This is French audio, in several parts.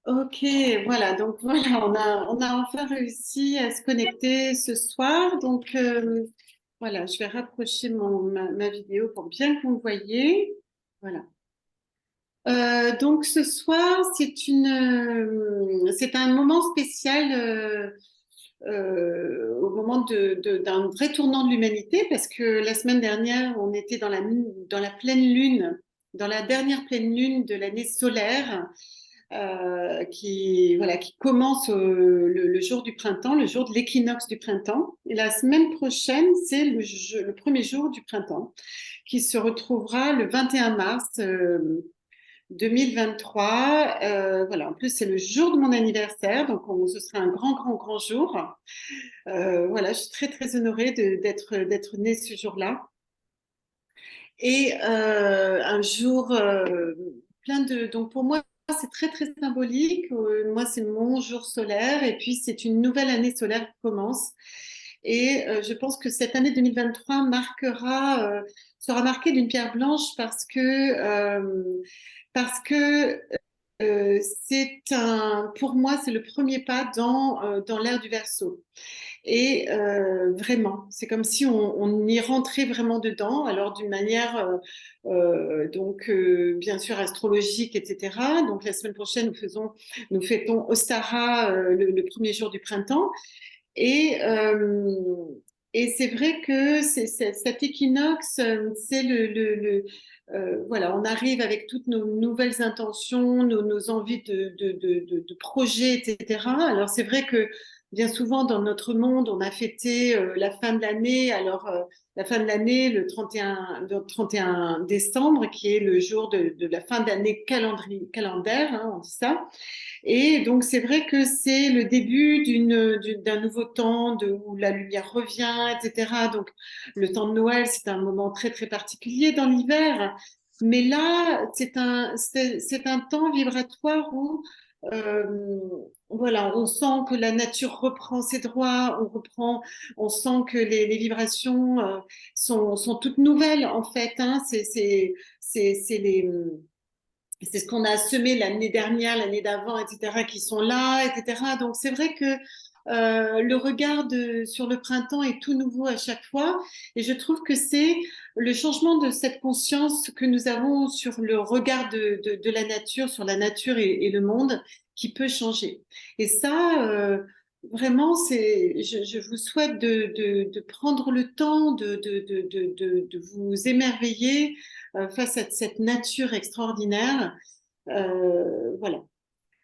Ok, voilà, donc voilà, on a enfin réussi à se connecter ce soir. Donc voilà, je vais rapprocher ma vidéo pour bien que vous me voyez. Voilà. Donc ce soir, c'est un moment spécial au moment d'un vrai tournant de l'humanité, parce que la semaine dernière, on était dans la pleine lune, dans la dernière pleine lune de l'année solaire qui commence le jour du printemps, le jour de l'équinoxe du printemps. Et la semaine prochaine, c'est le premier jour du printemps, qui se retrouvera le 21 mars 2023. Voilà, en plus, c'est le jour de mon anniversaire, donc ce sera un grand, grand, grand jour. Voilà, je suis très, très honorée d'être née ce jour-là. Et un jour plein de... Donc pour moi, c'est très, très symbolique. Moi, c'est mon jour solaire et puis c'est une nouvelle année solaire qui commence. Et je pense que cette année 2023 sera marquée d'une pierre blanche parce que pour moi, c'est le premier pas dans l'ère du Verseau. Et vraiment, c'est comme si on y rentrait vraiment dedans, alors d'une manière bien sûr astrologique, etc. Donc la semaine prochaine, nous fêtons Ostara le premier jour du printemps. Et, euh, et c'est vrai que cet équinoxe, c'est voilà, on arrive avec toutes nos nouvelles intentions, nos envies de projets, etc. Alors c'est vrai que bien souvent dans notre monde, on a fêté la fin de l'année. Alors la fin de l'année, le 31 décembre, qui est le jour de la fin d'année calendaire, hein, on dit ça. Et donc, c'est vrai que c'est le début d'un nouveau temps où la lumière revient, etc. Donc, le temps de Noël, c'est un moment très, très particulier dans l'hiver. Mais là, c'est un temps vibratoire où, euh, voilà, on sent que la nature reprend ses droits, on sent que les vibrations sont toutes nouvelles, en fait, hein. C'est ce qu'on a semé l'année dernière, l'année d'avant, etc., qui sont là, etc. Donc c'est vrai que le regard sur le printemps est tout nouveau à chaque fois, et je trouve que c'est le changement de cette conscience que nous avons sur le regard de la nature, sur la nature et le monde, qui peut changer. Et ça, vraiment, je vous souhaite de prendre le temps de vous émerveiller face à cette nature extraordinaire. Voilà.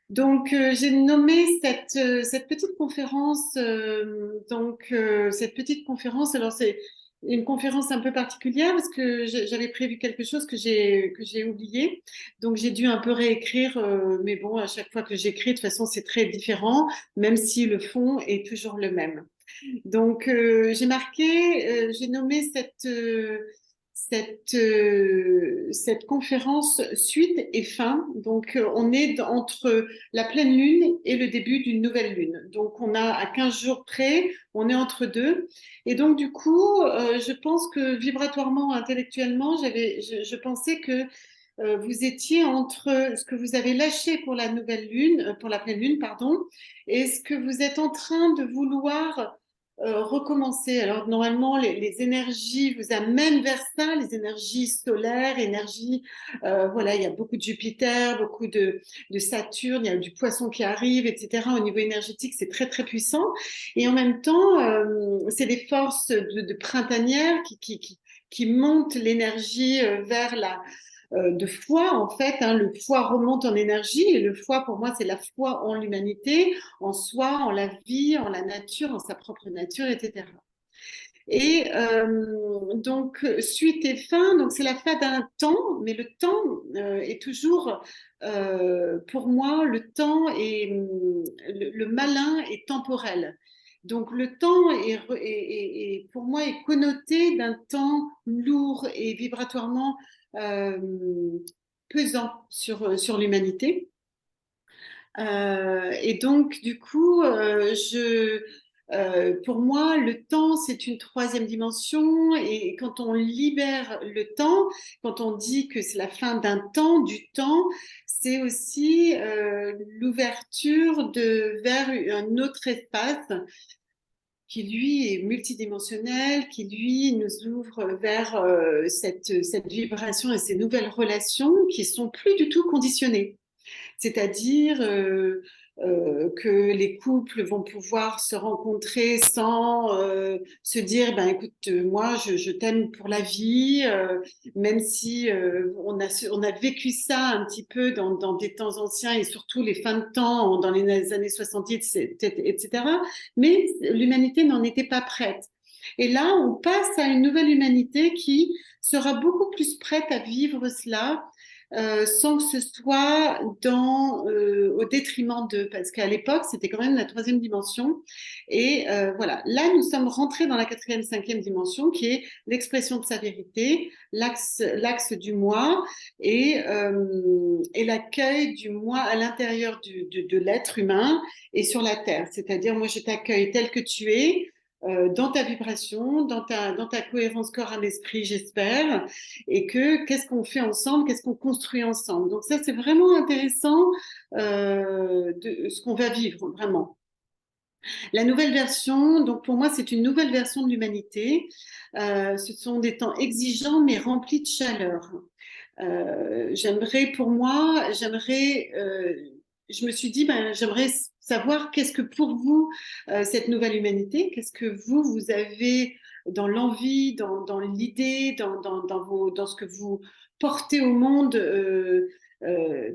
Donc, j'ai nommé cette petite conférence, cette petite conférence, alors c'est une conférence un peu particulière parce que j'avais prévu quelque chose que j'ai oublié. Donc, j'ai dû un peu réécrire, mais bon, à chaque fois que j'écris, de toute façon, c'est très différent, même si le fond est toujours le même. Donc, j'ai nommé cette conférence suite et fin. Donc, on est entre la pleine lune et le début d'une nouvelle lune. Donc, on a à 15 jours près, on est entre deux. Et donc, du coup, je pense que vibratoirement, intellectuellement, je pensais que vous étiez entre ce que vous avez lâché pour la nouvelle lune, pour la pleine lune, pardon, et ce que vous êtes en train de vouloir recommencer. Alors normalement, les énergies vous amènent vers ça, les énergies solaires, voilà, il y a beaucoup de Jupiter, beaucoup de Saturne, il y a du Poisson qui arrive, etc. Au niveau énergétique, c'est très très puissant. Et en même temps, c'est des forces de printanières qui montent l'énergie vers de foi, en fait, hein. Le foi remonte en énergie et le foi, pour moi, c'est la foi en l'humanité, en soi, en la vie, en la nature, en sa propre nature, etc. Et donc, suite et fin, donc c'est la fin d'un temps, mais le temps est toujours, pour moi, le temps le malin est temporel. Donc, le temps pour moi, est connoté d'un temps lourd et vibratoirement euh, pesant sur l'humanité. Et donc, du coup, pour moi, le temps, c'est une troisième dimension. Et quand on libère le temps, quand on dit que c'est la fin d'un temps, du temps, c'est aussi l'ouverture vers un autre espace qui, lui, est multidimensionnel, qui, lui, nous ouvre vers cette vibration et ces nouvelles relations qui sont plus du tout conditionnées. C'est-à-dire que les couples vont pouvoir se rencontrer sans se dire, ben écoute, moi je t'aime pour la vie, même si on a vécu ça un petit peu dans des temps anciens et surtout les fins de temps dans les années 70, etc. Mais l'humanité n'en était pas prête. Et là, on passe à une nouvelle humanité qui sera beaucoup plus prête à vivre cela sans que ce soit au détriment d'eux, parce qu'à l'époque, c'était quand même la troisième dimension. Et voilà, là, nous sommes rentrés dans la quatrième, cinquième dimension, qui est l'expression de sa vérité, l'axe du moi et l'accueil du moi à l'intérieur de l'être humain et sur la Terre. C'est-à-dire, moi, je t'accueille tel que tu es, dans ta vibration, dans ta cohérence corps, âme, esprit, j'espère, et qu'est-ce qu'on fait ensemble, qu'est-ce qu'on construit ensemble. Donc ça, c'est vraiment intéressant de ce qu'on va vivre, vraiment. La nouvelle version, donc pour moi, c'est une nouvelle version de l'humanité. Ce sont des temps exigeants, mais remplis de chaleur. Je me suis dit, ben, j'aimerais savoir qu'est-ce que pour vous, cette nouvelle humanité, qu'est-ce que vous avez dans l'envie, dans l'idée, dans ce que vous portez au monde,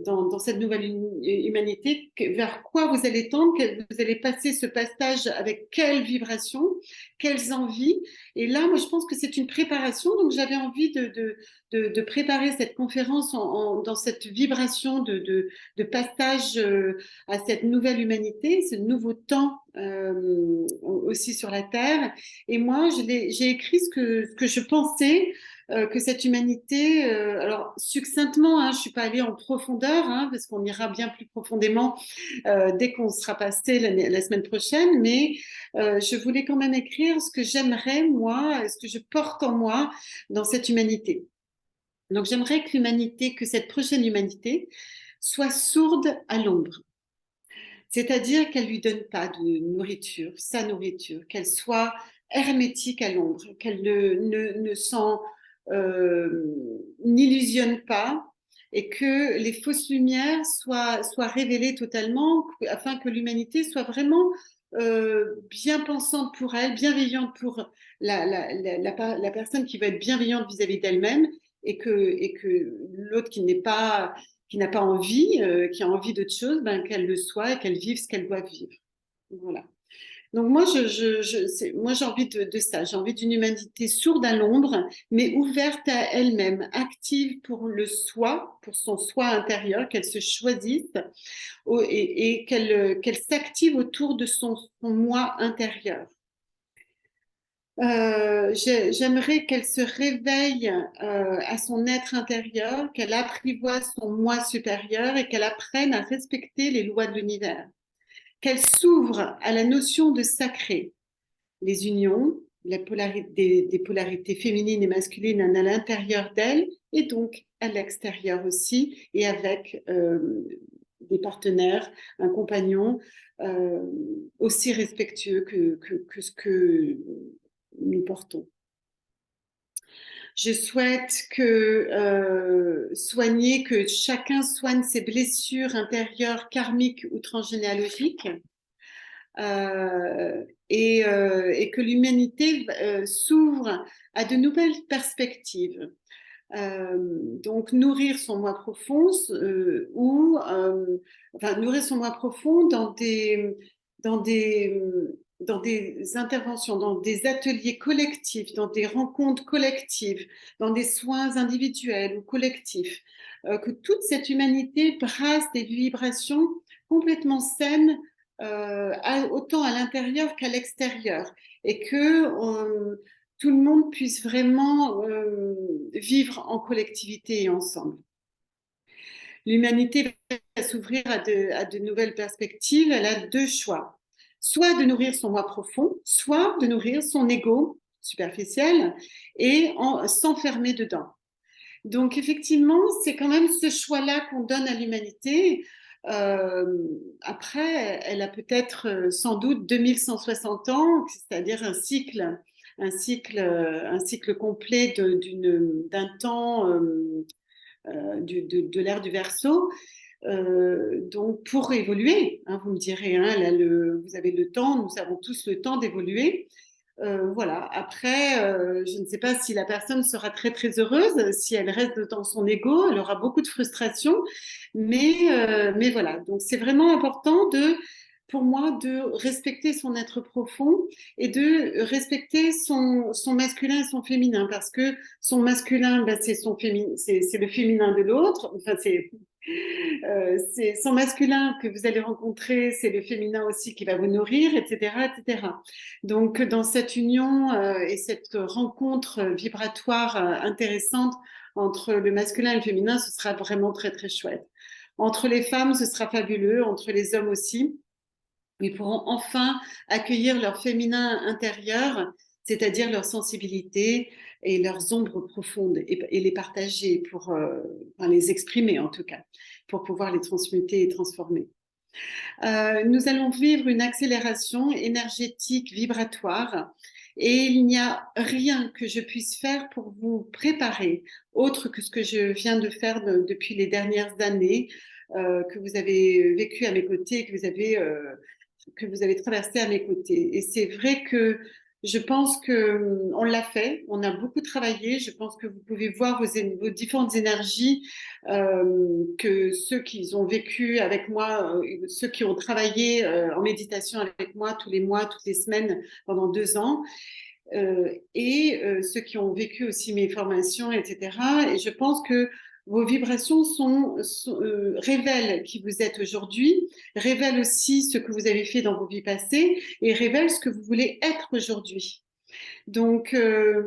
dans cette nouvelle humanité, vers quoi vous allez tendre, vous allez passer ce passage avec quelle vibration, quelles envies. Et là, moi, je pense que c'est une préparation, donc j'avais envie de préparer cette conférence dans cette vibration de passage à cette nouvelle humanité, ce nouveau temps aussi sur la Terre. Et moi, j'ai écrit ce que je pensais que cette humanité, alors succinctement, hein, je suis pas allée en profondeur, hein, parce qu'on ira bien plus profondément dès qu'on sera passé la semaine prochaine, mais je voulais quand même écrire ce que j'aimerais, moi, ce que je porte en moi dans cette humanité. Donc j'aimerais que cette prochaine humanité soit sourde à l'ombre. C'est-à-dire qu'elle lui donne pas de nourriture, sa nourriture, qu'elle soit hermétique à l'ombre, qu'elle ne s'en n'illusionne pas et que les fausses lumières soient révélées totalement afin que l'humanité soit vraiment bien pensante pour elle, bienveillante pour la personne qui va être bienveillante vis-à-vis d'elle-même et que l'autre qui n'a pas envie, qui a envie d'autre chose, ben, qu'elle le soit et qu'elle vive ce qu'elle doit vivre. Voilà. Donc moi, moi j'ai envie de ça. J'ai envie d'une humanité sourde à l'ombre, mais ouverte à elle-même, active pour le soi, pour son soi intérieur, qu'elle se choisisse et qu'elle s'active autour de son moi intérieur. J'aimerais qu'elle se réveille à son être intérieur, qu'elle apprivoise son moi supérieur et qu'elle apprenne à respecter les lois de l'univers, qu'elle s'ouvre à la notion de sacré, les unions, des polarités féminines et masculines à l'intérieur d'elle et donc à l'extérieur aussi et avec des partenaires, un compagnon aussi respectueux que ce que nous portons. Je souhaite que chacun soigne ses blessures intérieures, karmiques ou transgénéalogiques, et que l'humanité s'ouvre à de nouvelles perspectives. Donc nourrir son moi profond nourrir son moi profond dans des interventions, dans des ateliers collectifs, dans des rencontres collectives, dans des soins individuels ou collectifs, que toute cette humanité brasse des vibrations complètement saines, autant à l'intérieur qu'à l'extérieur, et que tout le monde puisse vraiment vivre en collectivité et ensemble. L'humanité va s'ouvrir à de nouvelles perspectives. Elle a deux choix. Soit de nourrir son moi profond, soit de nourrir son ego superficiel et s'enfermer dedans. Donc, effectivement, c'est quand même ce choix-là qu'on donne à l'humanité. Euh, Après, elle a peut-être sans doute 2160 ans, c'est-à-dire un cycle complet d'un temps de l'ère du Verseau. Donc, pour évoluer, hein, vous me direz, hein, vous avez le temps, nous avons tous le temps d'évoluer. Voilà. Après, je ne sais pas si la personne sera très très heureuse, si elle reste dans son ego, elle aura beaucoup de frustration, mais voilà. Donc c'est vraiment important pour moi, de respecter son être profond et de respecter son masculin et son féminin, parce que son masculin, ben, c'est le féminin de l'autre. Enfin, c'est son masculin que vous allez rencontrer, c'est le féminin aussi qui va vous nourrir, etc., etc. Donc, dans cette union et cette rencontre vibratoire intéressante entre le masculin et le féminin, ce sera vraiment très, très chouette. Entre les femmes, ce sera fabuleux, entre les hommes aussi. Ils pourront enfin accueillir leur féminin intérieur, c'est-à-dire leur sensibilité et leurs ombres profondes, et les partager enfin, les exprimer en tout cas, pour pouvoir les transmuter et transformer. Nous allons vivre une accélération énergétique vibratoire et il n'y a rien que je puisse faire pour vous préparer, autre que ce que je viens de faire depuis les dernières années, que vous avez vécu à mes côtés, que vous avez traversé à mes côtés. Et c'est vrai que je pense que on l'a fait, on a beaucoup travaillé. Je pense que vous pouvez voir vos différentes énergies, que ceux qui ont vécu avec moi, ceux qui ont travaillé en méditation avec moi tous les mois, toutes les semaines pendant 2 ans, et ceux qui ont vécu aussi mes formations, etc. Et je pense que vos vibrations révèlent qui vous êtes aujourd'hui, révèlent aussi ce que vous avez fait dans vos vies passées et révèlent ce que vous voulez être aujourd'hui. Donc,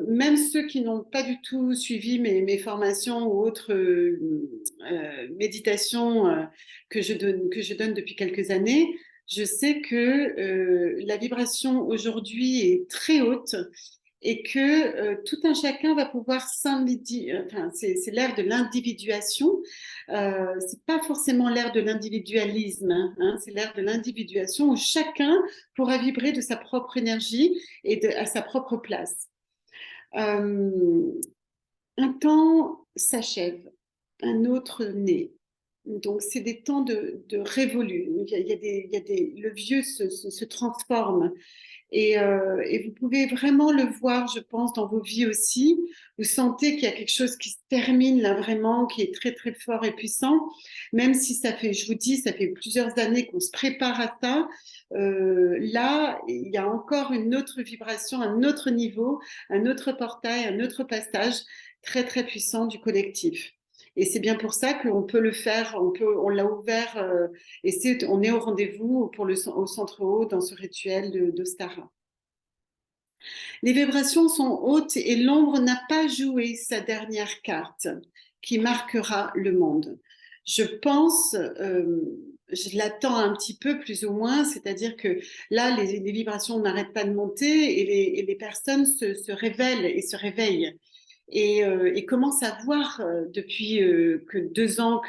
même ceux qui n'ont pas du tout suivi mes formations ou autres méditations que je donne depuis quelques années, je sais que la vibration aujourd'hui est très haute et que tout un chacun va pouvoir enfin, c'est l'ère de l'individuation. C'est pas forcément l'ère de l'individualisme, hein, c'est l'ère de l'individuation où chacun pourra vibrer de sa propre énergie et à sa propre place. Euh, un temps s'achève, un autre naît. Donc, c'est des temps de révolu. Le vieux se transforme et vous pouvez vraiment le voir, je pense, dans vos vies aussi. Vous sentez qu'il y a quelque chose qui se termine là vraiment, qui est très très fort et puissant, même si ça fait, je vous dis, ça fait plusieurs années qu'on se prépare à ça. Là, il y a encore une autre vibration, un autre niveau, un autre portail, un autre passage très très puissant du collectif. Et c'est bien pour ça qu'on peut le faire, on l'a ouvert on est au rendez-vous au centre haut dans ce rituel d'Ostara. Les vibrations sont hautes et l'ombre n'a pas joué sa dernière carte qui marquera le monde. Je pense, je l'attends un petit peu plus ou moins, c'est-à-dire que là, les vibrations n'arrêtent pas de monter et les personnes se révèlent et se réveillent et commence à voir depuis que 2 ans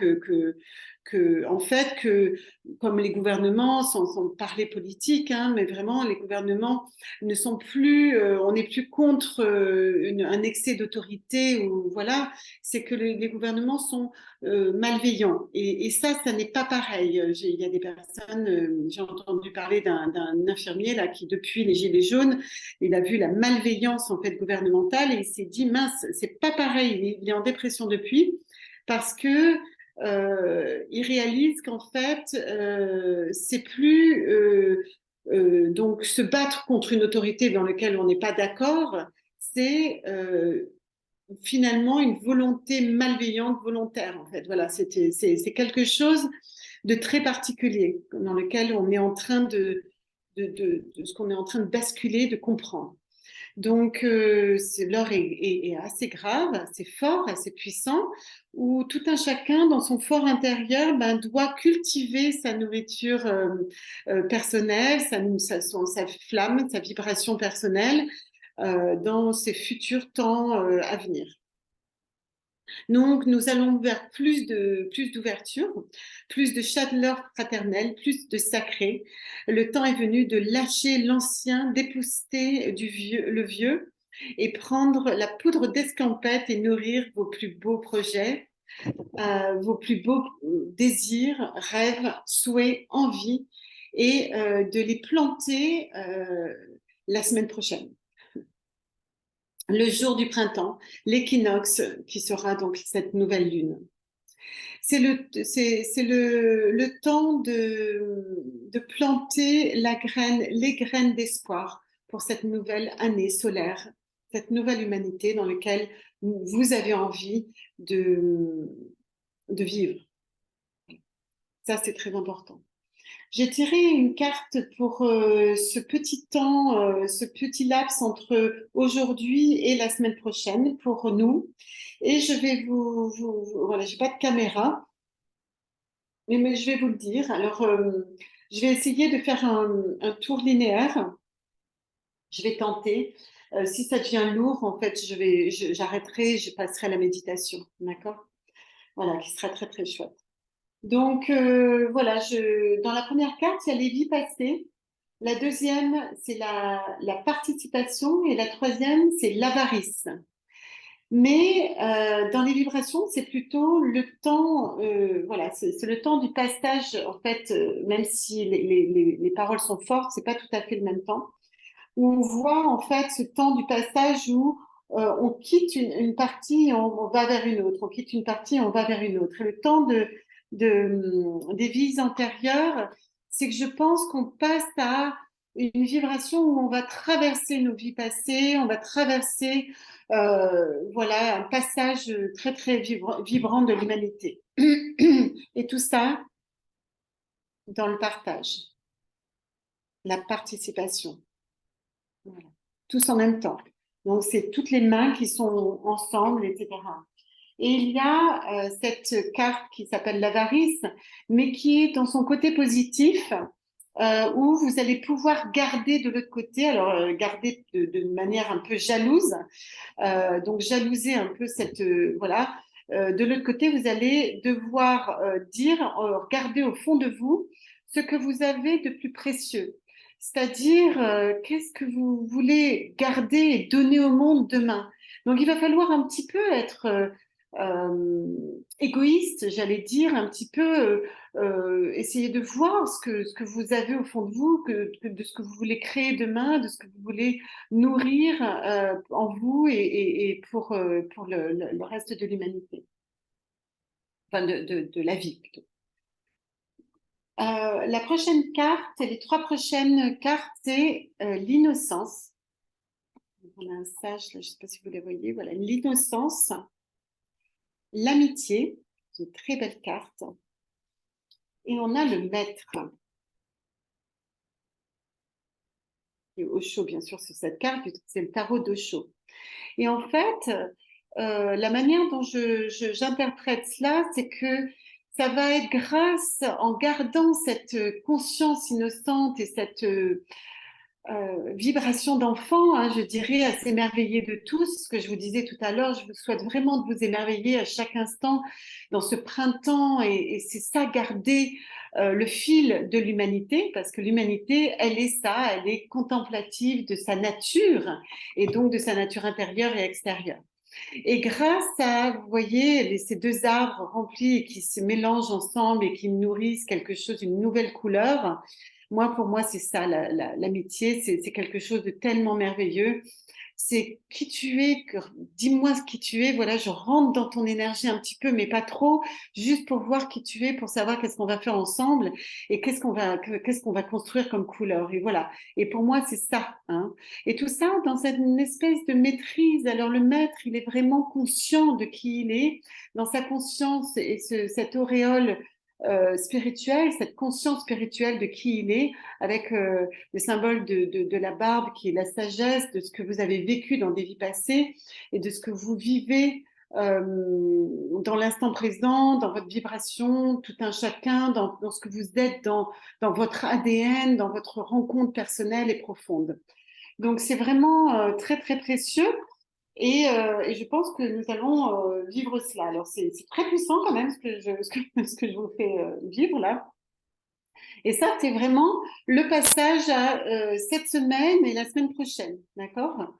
en fait, que comme les gouvernements, sans parler politique, hein, mais vraiment, les gouvernements ne sont plus, on n'est plus contre un excès d'autorité ou voilà, c'est que les gouvernements sont malveillants et ça n'est pas pareil. Il y a des personnes, j'ai entendu parler d'un infirmier là qui depuis les Gilets jaunes il a vu la malveillance en fait gouvernementale et il s'est dit mince, c'est pas pareil. Il est en dépression depuis parce que il réalise qu'en fait c'est plus donc se battre contre une autorité dans laquelle on n'est pas d'accord, c'est finalement une volonté malveillante volontaire en fait. Voilà, c'est quelque chose de très particulier dans lequel on est en train de ce qu'on est en train de basculer, de comprendre. Donc, l'heure est assez grave, assez fort, assez puissant, où tout un chacun, dans son fort intérieur, ben, doit cultiver sa nourriture personnelle, sa flamme, sa vibration personnelle dans ses futurs temps à venir. Donc, nous allons vers plus d'ouverture, plus de chaleur fraternelle, plus de sacré. Le temps est venu de lâcher l'ancien, d'épousseter le vieux et prendre la poudre d'escampette et nourrir vos plus beaux projets, vos plus beaux désirs, rêves, souhaits, envies et de les planter la semaine prochaine. Le jour du printemps, l'équinoxe qui sera donc cette nouvelle lune. C'est le temps de planter les graines d'espoir pour cette nouvelle année solaire, cette nouvelle humanité dans laquelle vous avez envie de vivre. Ça, c'est très important. J'ai tiré une carte pour ce petit temps, ce petit laps entre aujourd'hui et la semaine prochaine pour nous. Et je vais voilà, j'ai pas de caméra, mais je vais vous le dire. Alors, je vais essayer de faire un tour linéaire. Je vais tenter. Si ça devient lourd, en fait, j'arrêterai, je passerai à la méditation. D'accord? Voilà, qui sera très, très chouette. Donc, voilà, dans la première carte, il y a les vies passées. La deuxième, c'est la participation. Et la troisième, c'est l'avarice. Mais dans les vibrations, c'est plutôt le temps, voilà, c'est le temps du passage, en fait, même si les paroles sont fortes, c'est pas tout à fait le même temps, où on voit en fait ce temps du passage où on quitte une partie et on va vers une autre, on quitte une partie et on va vers une autre. Et le temps des vies antérieures, c'est que je pense qu'on passe à une vibration où on va traverser nos vies passées, on va traverser voilà, un passage très très vibrant de l'humanité. Et tout ça dans le partage, la participation. Voilà. Tous en même temps. Donc, c'est toutes les mains qui sont ensemble, etc. Et il y a cette carte qui s'appelle l'avarice, mais qui est dans son côté positif, où vous allez pouvoir garder de l'autre côté, alors garder de manière un peu jalouse, donc jalouser un peu cette, voilà. De l'autre côté, vous allez devoir dire, regarder au fond de vous ce que vous avez de plus précieux. C'est-à-dire, qu'est-ce que vous voulez garder et donner au monde demain. Donc, il va falloir un petit peu être égoïste, j'allais dire, un petit peu essayer de voir ce que vous avez au fond de vous, de ce que vous voulez créer demain, de ce que vous voulez nourrir en vous et pour le reste de l'humanité, enfin de la vie plutôt. La prochaine carte, et les trois prochaines cartes, c'est l'innocence. On a un sage, là, je ne sais pas si vous les voyez, voilà, l'innocence, l'amitié, c'est une très belle carte, et on a le maître. Et Osho, bien sûr, sur cette carte, c'est le tarot d'Osho. Et en fait, la manière dont j'interprète cela, c'est que ça va être grâce, en gardant cette conscience innocente et cette vibration d'enfant, hein, je dirais, à s'émerveiller de tous. Ce que je vous disais tout à l'heure, je vous souhaite vraiment de vous émerveiller à chaque instant dans ce printemps. Et c'est ça, garder le fil de l'humanité, parce que l'humanité, elle est ça, elle est contemplative de sa nature, et donc de sa nature intérieure et extérieure. Et grâce à, vous voyez, ces deux arbres remplis et qui se mélangent ensemble et qui nourrissent quelque chose, une nouvelle couleur, pour moi, c'est ça, l'amitié, c'est quelque chose de tellement merveilleux. C'est qui tu es, dis-moi qui tu es, voilà, je rentre dans ton énergie un petit peu, mais pas trop, juste pour voir qui tu es, pour savoir qu'est-ce qu'on va faire ensemble et qu'est-ce qu'on va construire comme couleur. Et voilà. Et pour moi, c'est ça, hein. Et tout ça dans une espèce de maîtrise. Alors le maître, il est vraiment conscient de qui il est, dans sa conscience et cette auréole spirituelle, cette conscience spirituelle de qui il est, avec le symbole de la barbe qui est la sagesse de ce que vous avez vécu dans des vies passées et de ce que vous vivez dans l'instant présent, dans votre vibration, tout un chacun, dans ce que vous êtes, dans votre ADN, dans votre rencontre personnelle et profonde. Donc c'est vraiment très très précieux. Et je pense que nous allons vivre cela. Alors, c'est très puissant quand même ce que je vous fais vivre là. Et ça, c'est vraiment le passage à cette semaine et la semaine prochaine. D'accord?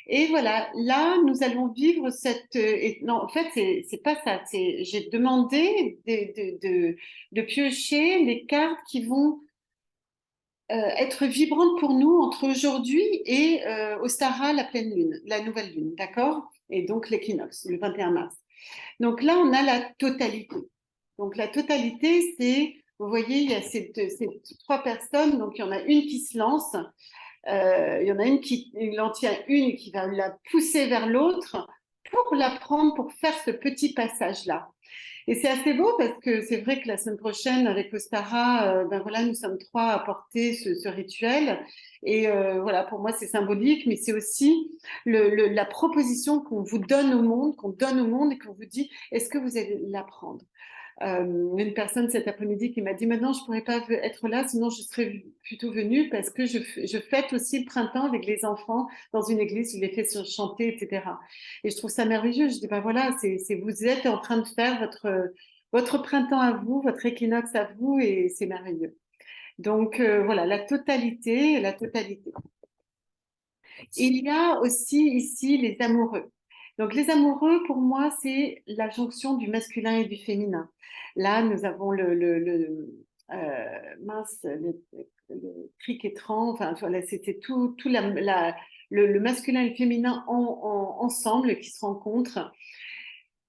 Et voilà, là, nous allons vivre cette. Non, en fait, c'est pas ça. J'ai demandé de piocher les cartes qui vont être vibrantes pour nous entre aujourd'hui et Ostara, la pleine lune, la nouvelle lune, d'accord? Et donc l'équinoxe, le 21 mars. Donc là, on a la totalité. Donc la totalité, c'est, vous voyez, il y a ces trois personnes, donc il y en a une qui se lance, il y en a il en tient une qui va la pousser vers l'autre pour la prendre, pour faire ce petit passage-là. Et c'est assez beau parce que c'est vrai que la semaine prochaine, avec Ostara, ben voilà, nous sommes trois à porter ce rituel. Et voilà, pour moi, c'est symbolique, mais c'est aussi la proposition qu'on vous donne au monde, qu'on donne au monde et qu'on vous dit, est-ce que vous allez l'apprendre? Une personne cet après-midi qui m'a dit maintenant je pourrais pas être là, sinon je serais plutôt venue parce que je fête aussi le printemps avec les enfants dans une église, je les fais chanter, etc. Et je trouve ça merveilleux. Je dis ben voilà, vous êtes en train de faire votre printemps à vous, votre équinoxe à vous, et c'est merveilleux. Donc voilà, la totalité, la totalité. Il y a aussi ici les amoureux. Donc les amoureux, pour moi, c'est la jonction du masculin et du féminin. Là, nous avons mince, le criquetran, enfin voilà, c'était tout le masculin et le féminin ensemble qui se rencontrent.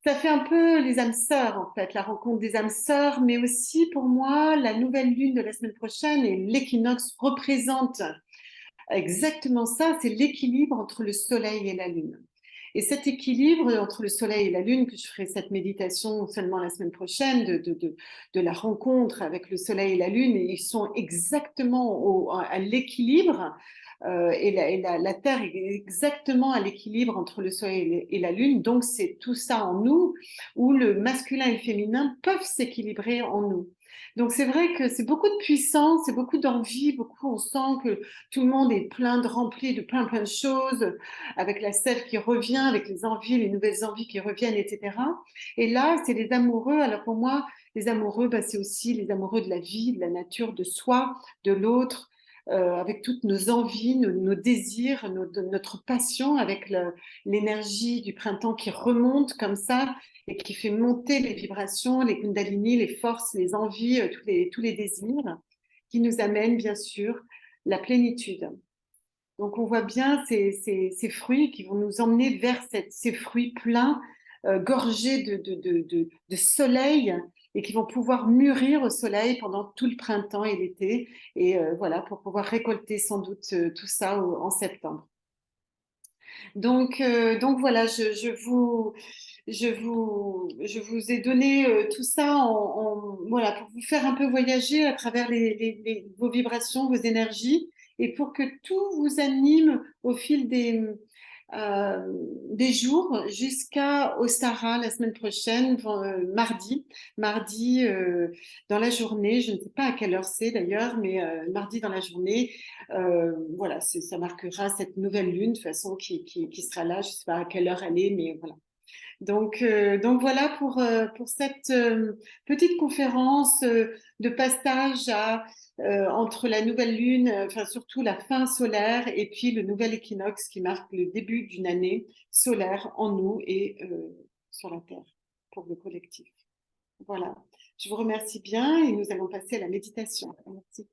Ça fait un peu les âmes sœurs, en fait, la rencontre des âmes sœurs, mais aussi pour moi, la nouvelle lune de la semaine prochaine et l'équinoxe représente exactement ça, c'est l'équilibre entre le soleil et la lune. Et cet équilibre entre le soleil et la lune, que je ferai cette méditation seulement la semaine prochaine, de la rencontre avec le soleil et la lune, et ils sont exactement à l'équilibre, la Terre est exactement à l'équilibre entre le soleil et la lune, donc c'est tout ça en nous, où le masculin et le féminin peuvent s'équilibrer en nous. Donc c'est vrai que c'est beaucoup de puissance, c'est beaucoup d'envie, on sent que tout le monde est rempli de plein de choses, avec la sève qui revient, avec les envies, les nouvelles envies qui reviennent, etc. Et là, c'est les amoureux. Alors pour moi, les amoureux, bah, c'est aussi les amoureux de la vie, de la nature, de soi, de l'autre, avec toutes nos envies, nos désirs, notre passion, avec l'énergie du printemps qui remonte comme ça et qui fait monter les vibrations, les kundalini, les forces, les envies, tous les désirs, qui nous amènent bien sûr la plénitude. Donc on voit bien ces fruits qui vont nous emmener vers ces fruits pleins, gorgés de soleil et qui vont pouvoir mûrir au soleil pendant tout le printemps et l'été. Et voilà, pour pouvoir récolter sans doute tout ça en septembre. Donc voilà, je vous ai donné tout ça voilà, pour vous faire un peu voyager à travers vos vibrations, vos énergies, et pour que tout vous anime au fil des jours jusqu'à Ostara la semaine prochaine, mardi. Mardi dans la journée, je ne sais pas à quelle heure c'est d'ailleurs, mais mardi dans la journée, voilà, ça marquera cette nouvelle lune de toute façon qui sera là. Je ne sais pas à quelle heure elle est, mais voilà. Donc voilà pour cette petite conférence de passage entre la nouvelle lune, enfin surtout la fin solaire, et puis le nouvel équinoxe qui marque le début d'une année solaire en nous et sur la Terre pour le collectif. Voilà. Je vous remercie bien et nous allons passer à la méditation. Merci.